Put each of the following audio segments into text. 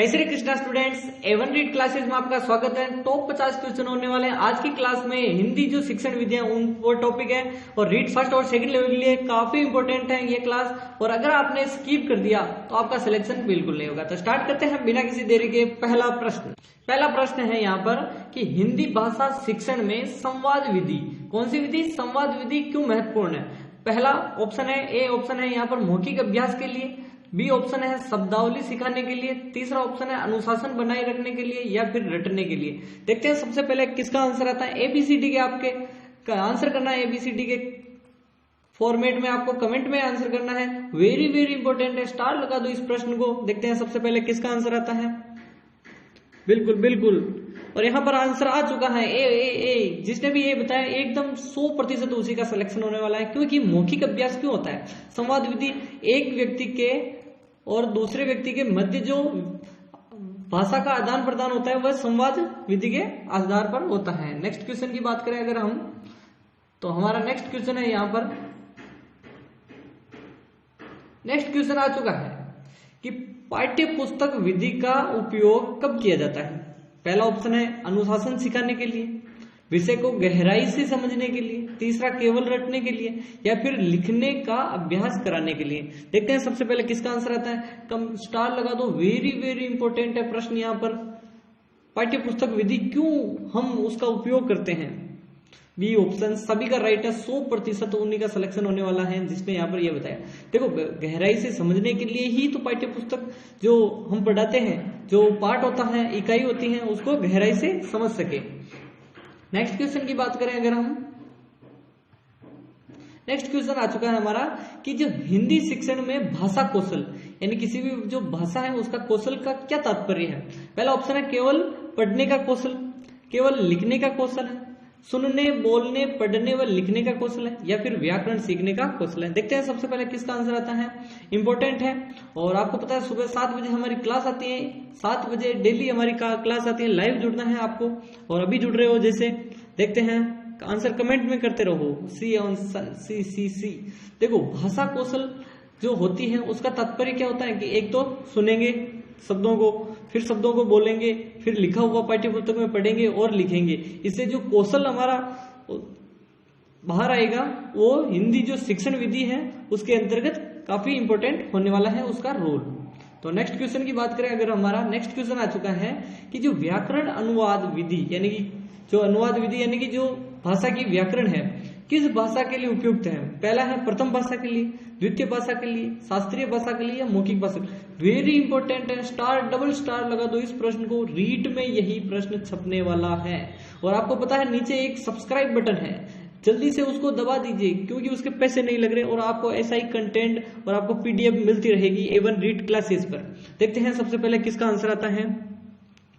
जय Shri Krishna students, A1 read classes में आपका स्वागत है। टॉप 50 क्वेश्चन होने वाले हैं आज की क्लास में। हिंदी जो शिक्षण विधियां वो टॉपिक है और रीड फर्स्ट और सेकंड लेवल के लिए काफी इंपॉर्टेंट है ये क्लास। और अगर आपने स्किप कर दिया तो आपका सिलेक्शन बिल्कुल नहीं होगा। तो स्टार्ट करते हैं बिना किसी देरी के। पहला प्रश्न है यहाँ पर कि हिंदी भाषा शिक्षण में संवाद विधि, कौन सी विधि, संवाद विधि क्यों महत्वपूर्ण है। पहला ऑप्शन है ए ऑप्शन है यहाँ पर मौखिक अभ्यास के लिए, बी ऑप्शन है शब्दावली सिखाने के लिए, तीसरा ऑप्शन है अनुशासन बनाए रखने के लिए या फिर रटने के लिए। देखते हैं सबसे पहले किसका आंसर आता है। एबीसीडी के आपके आंसर करना है, एबीसीडी के फॉर्मेट में आपको कमेंट में आंसर करना है। वेरी वेरी इंपॉर्टेंट है, स्टार लगा दो इस प्रश्न को। देखते हैं सबसे पहले किसका आंसर आता है। बिल्कुल और यहाँ पर आंसर आ चुका है ए। जिसने भी ये बताया एकदम 100% उसी का सिलेक्शन होने वाला है। क्योंकि मौखिक अभ्यास क्यों होता है, संवाद विधि एक व्यक्ति के और दूसरे व्यक्ति के मध्य जो भाषा का आदान प्रदान होता है वह संवाद विधि के आधार पर होता है। नेक्स्ट क्वेश्चन की बात करें अगर हम, तो हमारा नेक्स्ट क्वेश्चन है यहाँ पर, नेक्स्ट क्वेश्चन आ चुका है कि पाठ्य पुस्तक विधि का उपयोग कब किया जाता है। पहला ऑप्शन है अनुशासन सिखाने के लिए, विषय को गहराई से समझने के लिए, तीसरा केवल रटने के लिए या फिर लिखने का अभ्यास कराने के लिए। देखते हैं सबसे पहले किसका आंसर आता है। कम स्टार लगा दो, वेरी वेरी इंपॉर्टेंट है प्रश्न यहाँ पर। पाठ्य पुस्तक विधि क्यों हम उसका उपयोग करते हैं। बी ऑप्शन सभी का राइट है, 100% उन्हीं का सिलेक्शन होने वाला है जिसने यहाँ पर यह बताया। देखो गहराई से समझने के लिए ही तो पाठ्य पुस्तक जो हम पढ़ाते हैं, जो पाठ होता है, इकाई होती है, उसको गहराई से समझ सके। नेक्स्ट क्वेश्चन की बात करें अगर हम, नेक्स्ट क्वेश्चन आ चुका है हमारा कि जो हिंदी शिक्षण में भाषा कौशल यानी किसी भी जो भाषा है उसका कौशल का क्या तात्पर्य है। पहला ऑप्शन है केवल पढ़ने का कौशल, केवल लिखने का कौशल है, सुनने बोलने पढ़ने व लिखने का कौशल है या फिर व्याकरण सीखने का कौशल है। देखते हैं सबसे पहले किसका आंसर आता है। इंपॉर्टेंट है और आपको पता है सुबह 7 बजे हमारी क्लास आती है, 7 बजे डेली हमारी क्लास आती है। लाइव जुड़ना है आपको और अभी जुड़ रहे हो जैसे। देखते हैं आंसर कमेंट में करते रहो। सी। देखो भाषा कौशल जो होती है उसका तात्पर्य क्या होता है कि एक तो सुनेंगे शब्दों को, फिर शब्दों को बोलेंगे, फिर लिखा हुआ पाठ्य पुस्तक में पढ़ेंगे और लिखेंगे। इससे जो कौशल हमारा बाहर आएगा वो हिंदी जो शिक्षण विधि है उसके अंतर्गत काफी इंपॉर्टेंट होने वाला है उसका रोल। तो नेक्स्ट क्वेश्चन की बात करें अगर, हमारा नेक्स्ट क्वेश्चन आ चुका है कि जो व्याकरण अनुवाद विधि यानी कि जो अनुवाद विधि यानी कि जो भाषा की व्याकरण है किस भाषा के लिए उपयुक्त है। पहला है प्रथम भाषा के लिए, द्वितीय भाषा के लिए, शास्त्रीय भाषा के लिए या मौखिक भाषा। वेरी इंपॉर्टेंट है, स्टार डबल स्टार लगा दो इस प्रश्न को। रीड में यही प्रश्न छपने वाला है और आपको पता है नीचे एक सब्सक्राइब बटन है, जल्दी से उसको दबा दीजिए क्योंकि उसके पैसे नहीं लग रहे और आपको ऐसा ही कंटेंट और आपको पीडीएफ मिलती रहेगी A1 रीड क्लासेस पर। देखते हैं सबसे पहले किसका आंसर आता है।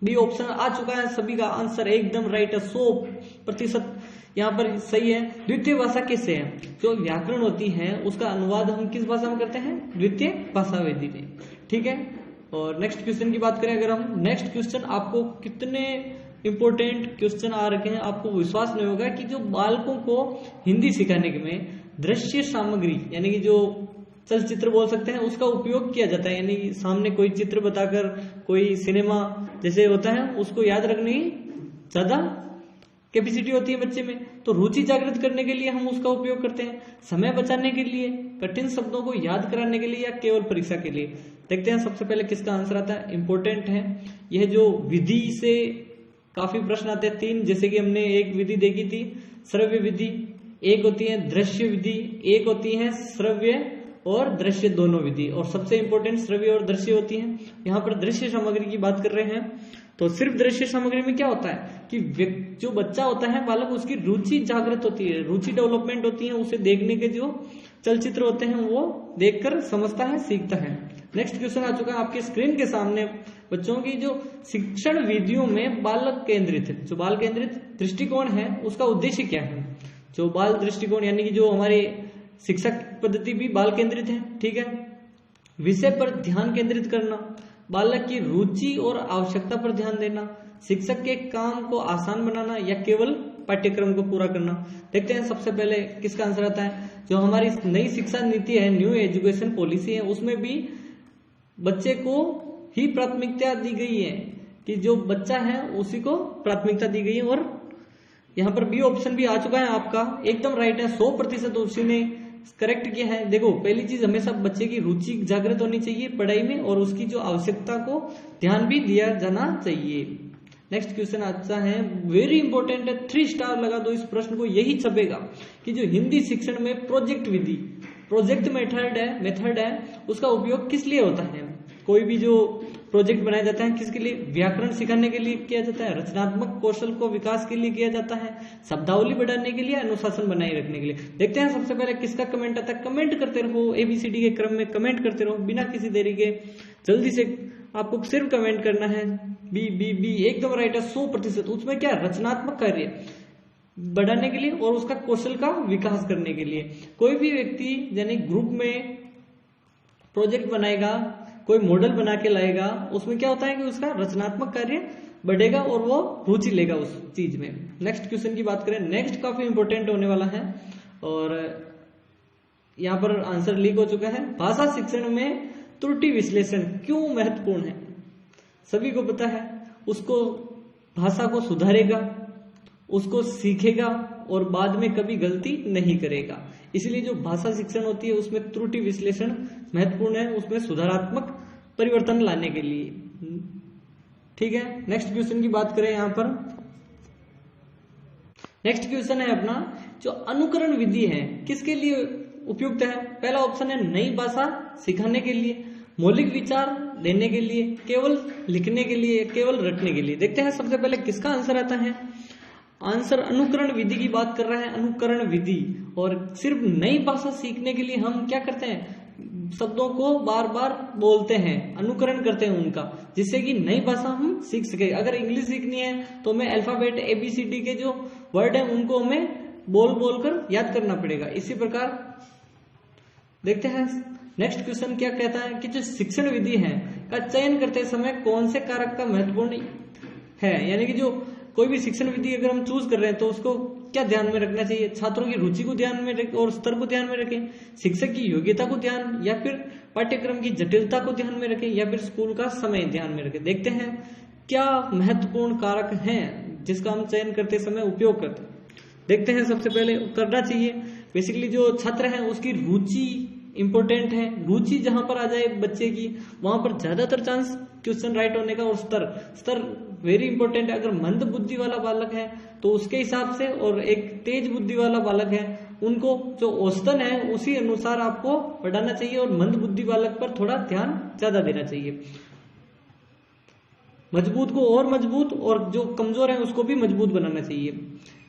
बी ऑप्शन आ चुका है, सभी का आंसर एकदम राइट है, 100% यहाँ पर सही है। द्वितीय भाषा किससे है, जो व्याकरण होती है उसका अनुवाद हम किस भाषा में करते हैं, द्वितीय भाषा विधि में। ठीक है। और नेक्स्ट क्वेश्चन की बात करें अगर हम, नेक्स्ट क्वेश्चन आपको कितने इंपॉर्टेंट क्वेश्चन आ रखे हैं आपको विश्वास नहीं होगा कि जो बालकों को हिंदी सिखाने में दृश्य सामग्री यानी कि जो चलचित्र बोल सकते हैं उसका उपयोग किया जाता है। यानी सामने कोई चित्र बताकर, कोई सिनेमा जैसे होता है उसको याद रखने की ज्यादा कैपेसिटी होती है बच्चे में, तो रुचि जागृत करने के लिए हम उसका उपयोग करते हैं, समय बचाने के लिए, कठिन शब्दों को याद कराने के लिए या केवल परीक्षा के लिए। देखते हैं सबसे पहले किसका आंसर आता है। इंपॉर्टेंट है यह जो विधि से काफी प्रश्न आते हैं 3, जैसे कि हमने एक विधि देखी थी श्रव्य विधि, एक होती है दृश्य विधि, एक होती है श्रव्य और दृश्य दोनों विधि, और सबसे इंपॉर्टेंट श्रव्य और दृश्य होती है। यहाँ पर दृश्य सामग्री की बात कर रहे हैं तो सिर्फ दृश्य सामग्री में क्या होता है कि जो बच्चा होता है बालक उसकी रुचि जागृत होती है, रुचि डेवलपमेंट होती है, उसे देखने के जो चलचित्र होते हैं वो देखकर समझता है, सीखता है। नेक्स्ट क्वेश्चन आ चुका है आपके स्क्रीन के सामने। बच्चों की जो शिक्षण विधियों में बालक केंद्रित, जो बाल केंद्रित दृष्टिकोण है उसका उद्देश्य क्या है। जो बाल दृष्टिकोण यानी कि जो हमारे शिक्षक पद्धति भी बाल केंद्रित है। ठीक है। विषय पर ध्यान केंद्रित करना, बालक की रुचि और आवश्यकता पर ध्यान देना, शिक्षक के काम को आसान बनाना या केवल पाठ्यक्रम को पूरा करना। देखते हैं सबसे पहले किसका आंसर आता है। जो हमारी नई शिक्षा नीति है, न्यू एजुकेशन पॉलिसी है, उसमें भी बच्चे को ही प्राथमिकता दी गई है, कि जो बच्चा है उसी को प्राथमिकता दी गई है। और यहाँ पर बी ऑप्शन भी आ चुका है आपका, एकदम राइट है, 100% उसी ने करेक्ट किया है। देखो पहली चीज, हमेशा बच्चे की रुचि जागृत होनी चाहिए पढ़ाई में, और उसकी जो आवश्यकता को ध्यान भी दिया जाना चाहिए। नेक्स्ट क्वेश्चन आता है, वेरी इंपॉर्टेंट है, 3 स्टार लगा दो इस प्रश्न को, यही छपेगा कि जो हिंदी शिक्षण में प्रोजेक्ट विधि, प्रोजेक्ट मेथड है उसका उपयोग किस लिए होता है। कोई भी जो प्रोजेक्ट बनाया जाता है किसके लिए, व्याकरण सिखाने के लिए किया जाता है, रचनात्मक कौशल को विकास के लिए किया जाता है, शब्दावली बढ़ाने के लिए, अनुशासन बनाए रखने के लिए। देखते हैं सबसे पहले किसका कमेंट आता है। कमेंट करते रहो, ABCD के क्रम में कमेंट करते रहो बिना किसी देरी के, जल्दी से आपको सिर्फ कमेंट करना है। बी एकदम राइट है, 100%। उसमें क्या, रचनात्मक कार्य बढ़ाने के लिए और उसका कौशल का विकास करने के लिए। कोई भी व्यक्ति यानी ग्रुप में प्रोजेक्ट बनाएगा, कोई मॉडल बना के लाएगा, उसमें क्या होता है कि उसका रचनात्मक कार्य बढ़ेगा और वो रुचि लेगा उस चीज में। नेक्स्ट क्वेश्चन की बात करें, नेक्स्ट काफी इंपॉर्टेंट होने वाला है और यहाँ पर आंसर लीक हो चुका है। भाषा शिक्षण में त्रुटि विश्लेषण क्यों महत्वपूर्ण है। सभी को पता है, उसको भाषा को सुधारेगा, उसको सीखेगा और बाद में कभी गलती नहीं करेगा। इसलिए जो भाषा शिक्षण होती है उसमें त्रुटि विश्लेषण महत्वपूर्ण है, उसमें सुधारात्मक परिवर्तन लाने के लिए। ठीक है, नेक्स्ट क्वेश्चन की बात करें यहाँ पर। नेक्स्ट क्वेश्चन है अपना, जो अनुकरण विधि है किसके लिए उपयुक्त है। पहला ऑप्शन है नई भाषा सिखाने के लिए, मौलिक विचार देने के लिए, केवल लिखने के लिए, केवल रटने के लिए। देखते हैं सबसे पहले किसका आंसर आता है। आंसर अनुकरण विधि की बात कर रहा है, अनुकरण विधि। और सिर्फ नई भाषा सीखने के लिए हम क्या करते हैं, शब्दों को बार बार बोलते हैं, अनुकरण करते हैं उनका, जिससे कि नई भाषा हम सीख सके। अगर इंग्लिश सीखनी है तो हमें अल्फाबेट ABCD के जो वर्ड है उनको हमें बोल बोल कर याद करना पड़ेगा। इसी प्रकार देखते हैं नेक्स्ट क्वेश्चन क्या कहता है कि जो शिक्षण विधि है का चयन करते समय कौन से कारक का महत्वपूर्ण है। यानी कि जो कोई भी शिक्षण विधि अगर हम चूज कर रहे हैं तो उसको क्या ध्यान में रखना चाहिए, छात्रों की रुचि को ध्यान में रखें और स्तर को ध्यान में रखें, शिक्षक की योग्यता को ध्यान, या फिर पाठ्यक्रम की जटिलता को ध्यान में रखें, या फिर स्कूल का समय ध्यान में रखें। देखते हैं क्या महत्वपूर्ण कारक हैं जिसका हम चयन करते समय उपयोग करते हैं। देखते हैं सबसे पहले करना चाहिए बेसिकली जो छात्र है उसकी रुचि इंपॉर्टेंट है। रुचि जहां पर आ जाए बच्चे की वहां पर ज्यादातर चांस क्वेश्चन राइट होने का। और स्तर वेरी इंपॉर्टेंट है। अगर मंद बुद्धि वाला बालक है तो उसके हिसाब से, और एक तेज बुद्धि वाला बालक है उनको जो औसतन है उसी अनुसार आपको पढ़ाना चाहिए, और मंद बुद्धि बालक पर थोड़ा ध्यान ज्यादा देना चाहिए। मजबूत को और मजबूत, और जो कमजोर है उसको भी मजबूत बनाना चाहिए।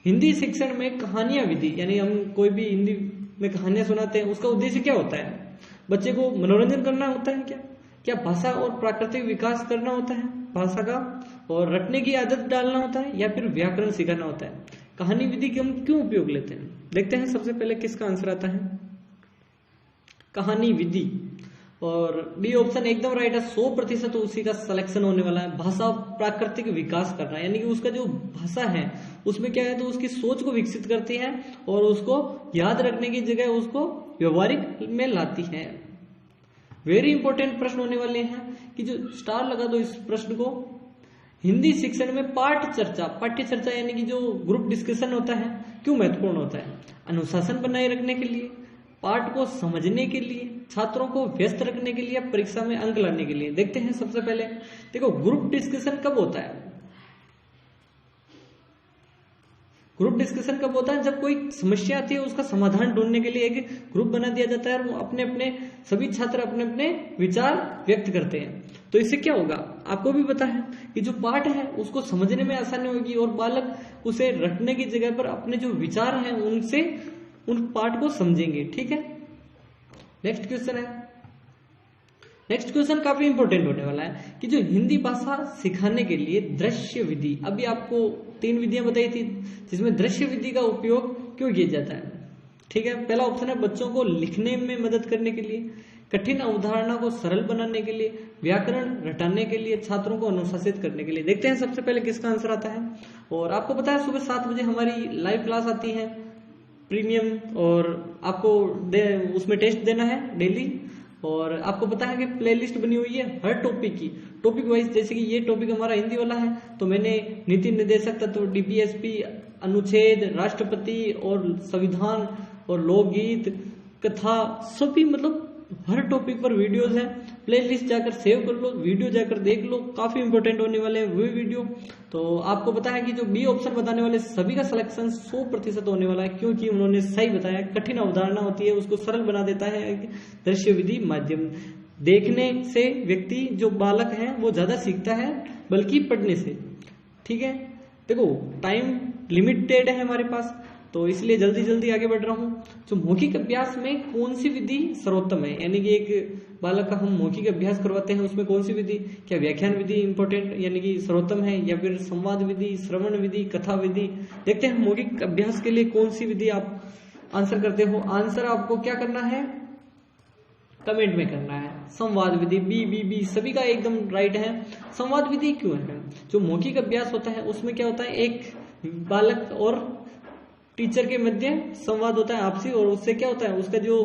हिंदी शिक्षण में कहानियां विधि, यानी हम कोई भी हिंदी में कहानियां सुनाते हैं, उसका उद्देश्य क्या होता है, बच्चे को मनोरंजन करना होता है क्या भाषा और प्राकृतिक विकास करना होता है भाषा का, और रटने की आदत डालना होता है, या फिर व्याकरण सिखाना होता है। कहानी विधि की हम क्यों उपयोग लेते हैं, देखते हैं सबसे पहले किसका आंसर आता है, कहानी विधि। और बी ऑप्शन एकदम राइट है, 100% उसी का सिलेक्शन होने वाला है। भाषा प्राकृतिक विकास करना, यानी कि उसका जो भाषा है उसमें क्या है तो उसकी सोच को विकसित करती है और उसको याद रखने की जगह उसको व्यवहारिक में लाती है। वेरी इंपॉर्टेंट प्रश्न होने वाले हैं कि जो स्टार लगा दो इस प्रश्न को। हिंदी शिक्षण में पाठ्य चर्चा यानी कि जो ग्रुप डिस्कशन होता है क्यों महत्वपूर्ण होता है। अनुशासन बनाए रखने के लिए, पाठ को समझने के लिए, छात्रों को व्यस्त रखने के लिए, परीक्षा में अंक लाने के लिए। देखते हैं सबसे पहले, देखो ग्रुप डिस्कशन कब होता है। ग्रुप डिस्कशन कब होता है, जब कोई समस्या आती है उसका समाधान ढूंढने के लिए एक ग्रुप बना दिया जाता है और वो अपने अपने सभी छात्र अपने अपने विचार व्यक्त करते हैं। तो इससे क्या होगा, आपको भी पता है कि जो पाठ है उसको समझने में आसानी होगी और बालक उसे रटने की जगह पर अपने जो विचार हैं उनसे उन पाठ को समझेंगे। ठीक है, नेक्स्ट क्वेश्चन है। नेक्स्ट क्वेश्चन काफी इंपॉर्टेंट होने वाला है कि जो हिंदी भाषा सिखाने के लिए दृश्य विधि, अभी आपको 3 विधियां बताई थी जिसमें दृश्य विधि का उपयोग क्यों किया जाता है। ठीक है, पहला ऑप्शन है बच्चों को लिखने में मदद करने के लिए, कठिन अवधारणा को सरल बनाने के लिए, व्याकरण रटाने के लिए, छात्रों को अनुशासित करने के लिए। देखते हैं सबसे पहले किसका आंसर आता है। और आपको पता है सुबह 7 बजे हमारी लाइव क्लास आती है प्रीमियम, और आपको उसमें टेस्ट देना है डेली। और आपको पता है कि प्लेलिस्ट बनी हुई है हर टॉपिक की, टॉपिक वाइज, जैसे कि ये टॉपिक हमारा हिंदी वाला है तो मैंने नीति निर्देशक तत्व, डीपीएसपी, अनुच्छेद, राष्ट्रपति और संविधान और लोकगीत, कथा, सभी मतलब हर टॉपिक पर वीडियोस है। प्लेलिस्ट जाकर सेव कर लो, वीडियो जाकर देख लो, काफी इंपॉर्टेंट होने वाले हैं वो वीडियो। तो आपको पता है कि जो बी ऑप्शन बताने वाले सभी का सिलेक्शन 100% होने वाला है, क्योंकि उन्होंने सही बताया। कठिन अवधारणा होती है उसको सरल बना देता है दृश्य विधि माध्यम। देखने से व्यक्ति जो बालक है वो ज्यादा सीखता है बल्कि पढ़ने से। ठीक है, देखो टाइम लिमिटेड है हमारे पास, तो इसलिए जल्दी जल्दी आगे बढ़ रहा हूँ। जो मौखिक अभ्यास में कौन सी विधि सर्वोत्तम है, यानी कि एक बालक का हम मौखिक अभ्यास करवाते हैं उसमें कौन सी विधि, क्या व्याख्यान विधि इंपॉर्टेंट यानी कि सर्वोत्तम है, या फिर संवाद विधि, श्रवण विधि, कथा विधि। देखते हैं मौखिक अभ्यास के लिए कौन सी विधि आप आंसर करते हो। आंसर आपको क्या करना है, कमेंट में करना है। संवाद विधि, बी सभी का एकदम राइट है। संवाद विधि क्यों है, जो मौखिक अभ्यास होता है उसमें क्या होता है, एक बालक और टीचर के मध्य संवाद होता है आपसी, और उससे क्या होता है, उसका जो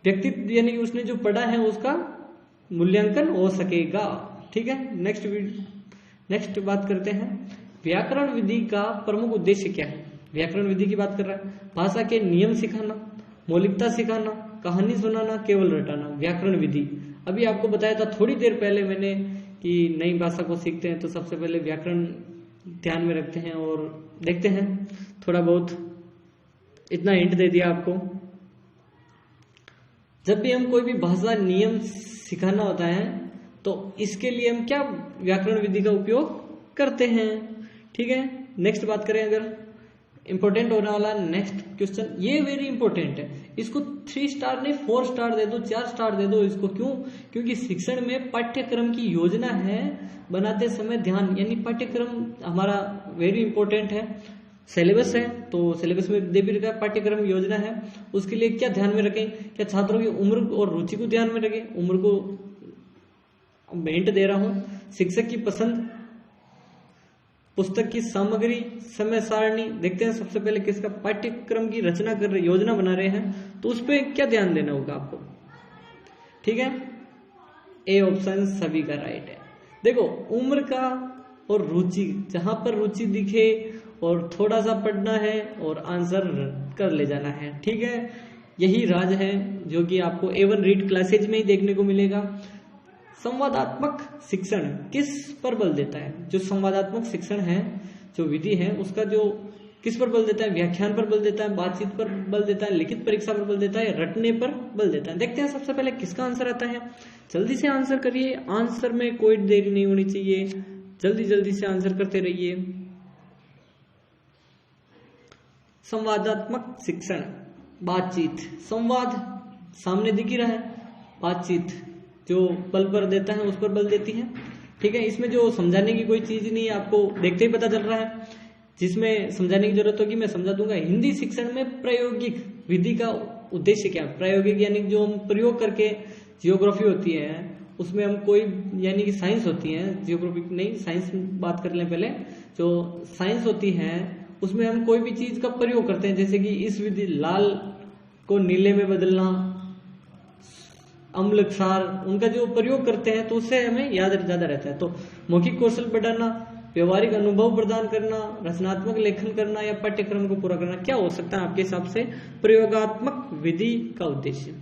व्यक्तित्व यानी कि उसने जो पढ़ा है उसका मूल्यांकन हो सकेगा। ठीक है, नेक्स्ट बात करते हैं, व्याकरण विधि का प्रमुख उद्देश्य क्या है। व्याकरण विधि की बात कर रहा है, भाषा के नियम सिखाना, मौलिकता सिखाना, कहानी सुनाना, केवल रटाना। व्याकरण विधि अभी आपको बताया था थोड़ी देर पहले मैंने कि नई भाषा को सीखते हैं तो सबसे पहले व्याकरण ध्यान में रखते हैं और देखते हैं, थोड़ा बहुत इतना हिंट दे दिया आपको। जब भी हम कोई भी भाषा नियम सिखाना होता है तो इसके लिए हम क्या व्याकरण विधि का उपयोग करते हैं। ठीक है, नेक्स्ट बात करें, अगर इंपॉर्टेंट होने वाला नेक्स्ट क्वेश्चन, ये वेरी इंपॉर्टेंट है, इसको 3 स्टार नहीं 4 स्टार दे दो, 4 स्टार दे दो इसको। क्यों, क्योंकि शिक्षण में पाठ्यक्रम की योजना है बनाते समय ध्यान, यानी पाठ्यक्रम हमारा वेरी इंपॉर्टेंट है। सिलेबस है तो सिलेबस में दे भी रखा है, पाठ्यक्रम योजना है, उसके लिए क्या ध्यान में रखें, क्या छात्रों की उम्र और रुचि को ध्यान में रखें। उम्र को हिंट दे रहा हूं, शिक्षक की पसंद, पुस्तक की सामग्री, समय सारणी। देखते हैं सबसे पहले किसका पाठ्यक्रम की रचना कर रहे, योजना बना रहे हैं तो उस पर क्या ध्यान देना होगा आपको। ठीक है, ए ऑप्शन सभी का राइट है। देखो उम्र का और रुचि, जहां पर रुचि दिखे और थोड़ा सा पढ़ना है और आंसर कर ले जाना है। ठीक है, यही राज है जो कि आपको A1 रीड क्लासेज में ही देखने को मिलेगा। संवादात्मक शिक्षण किस पर बल देता है, जो संवादात्मक शिक्षण है जो विधि है उसका जो किस पर बल देता है, व्याख्यान पर बल देता है, बातचीत पर बल देता है, लिखित परीक्षा पर बल देता है, रटने पर बल देता है। देखते हैं सबसे पहले किसका आंसर आता है, जल्दी से आंसर करिए, आंसर में कोई देरी नहीं होनी चाहिए, जल्दी जल्दी से आंसर करते रहिए। संवादात्मक शिक्षण, बातचीत, संवाद सामने दिख ही रहा है, बातचीत जो बल पर देता है उस पर बल देती है। ठीक है, इसमें जो समझाने की कोई चीज नहीं है, आपको देखते ही पता चल रहा है, जिसमें समझाने की जरूरत होगी मैं समझा दूंगा। हिंदी शिक्षण में प्रायोगिक विधि का उद्देश्य क्या है, प्रायोगिक यानी जो हम प्रयोग करके, जियोग्राफी होती है उसमें हम कोई यानी कि साइंस होती है, जियोग्राफी नहीं साइंस बात कर लें पहले, जो साइंस होती है उसमें हम कोई भी चीज का प्रयोग करते हैं, जैसे कि इस विधि लाल को नीले में बदलना, अम्ल क्षार, उनका जो प्रयोग करते हैं तो उससे हमें याद ज्यादा रहता है। तो मौखिक कौशल बढ़ाना, व्यवहारिक अनुभव प्रदान करना, रचनात्मक लेखन करना या पाठ्यक्रम को पूरा करना, क्या हो सकता है आपके हिसाब से प्रयोगात्मक विधि का उद्देश्य।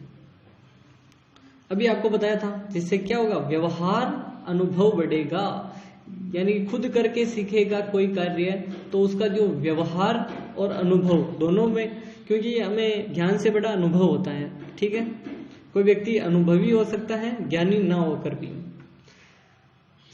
अभी आपको बताया था जिससे क्या होगा, व्यवहार अनुभव बढ़ेगा, यानी खुद करके सीखेगा कोई कार्य तो उसका जो व्यवहार और अनुभव दोनों में, क्योंकि हमें ज्ञान से बड़ा अनुभव होता है। ठीक है, कोई व्यक्ति अनुभवी हो सकता है ज्ञानी ना होकर भी।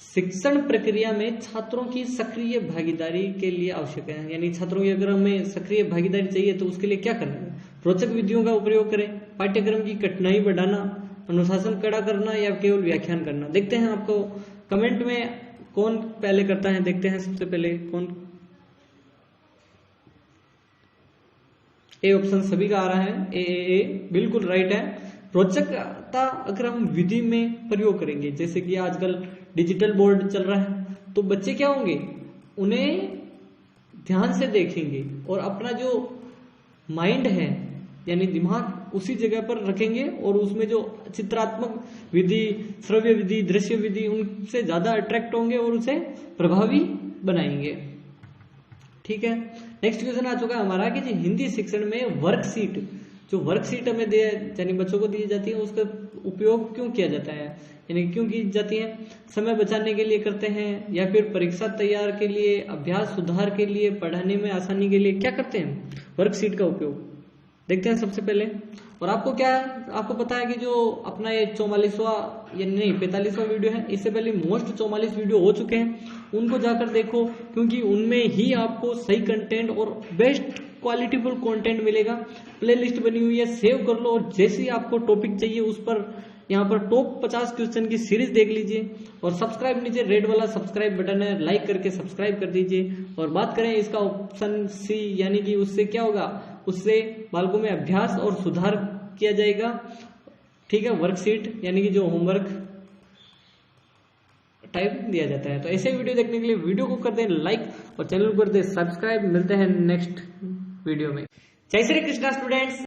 शिक्षण प्रक्रिया में छात्रों की सक्रिय भागीदारी के लिए आवश्यक है, यानी छात्रों की अगर हमें सक्रिय भागीदारी चाहिए तो उसके लिए क्या करना है, रोचक विधियों का प्रयोग करें, पाठ्यक्रम की कठिनाई बढ़ाना, अनुशासन कड़ा करना या केवल व्याख्यान करना। देखते हैं आपको कमेंट में कौन पहले करता है, देखते हैं सबसे पहले कौन। ए ऑप्शन सभी का आ रहा है, ए बिल्कुल राइट है। रोचकता अगर हम विधि में प्रयोग करेंगे, जैसे कि आजकल डिजिटल बोर्ड चल रहा है तो बच्चे क्या होंगे, उन्हें ध्यान से देखेंगे और अपना जो माइंड है यानी दिमाग उसी जगह पर रखेंगे और उसमें जो चित्रात्मक विधि, श्रव्य विधि, दृश्य विधि उनसे ज्यादा अट्रैक्ट होंगे और उसे प्रभावी बनाएंगे। ठीक है, नेक्स्ट क्वेश्चन आ चुका है हमारा कि जी हिंदी शिक्षण में वर्कशीट, जो वर्कशीट हमें यानी बच्चों को दी जाती है उसका उपयोग क्यों किया जाता है, यानी क्यों की जाती है? समय बचाने के लिए करते हैं या फिर परीक्षा तैयार के लिए, अभ्यास सुधार के लिए, पढ़ाने में आसानी के लिए, क्या करते हैं वर्कशीट का उपयोग? देखते हैं सबसे पहले। और आपको पता है कि जो अपना ये 44वां या नहीं 45वां वीडियो है, इससे पहले मोस्ट 44 वीडियो हो चुके हैं, उनको जाकर देखो क्योंकि उनमें ही आपको सही कंटेंट और बेस्ट क्वालिटीफुल कंटेंट मिलेगा। प्लेलिस्ट बनी हुई है, सेव कर लो और जैसे ही आपको टॉपिक चाहिए उस पर यहाँ पर टॉप 50 क्वेश्चन की सीरीज देख लीजिए। और सब्सक्राइब, नीचे रेड वाला सब्सक्राइब बटन है, लाइक करके सब्सक्राइब कर दीजिए। और बात करें इसका ऑप्शन सी, यानी कि उससे क्या होगा, उससे बालकों में अभ्यास और सुधार किया जाएगा। ठीक है, वर्कशीट यानी कि जो होमवर्क टाइप दिया जाता है। तो ऐसे वीडियो देखने के लिए वीडियो को कर दें लाइक और चैनल को कर दें सब्सक्राइब। मिलते हैं नेक्स्ट वीडियो में। जय श्री कृष्णा स्टूडेंट्स।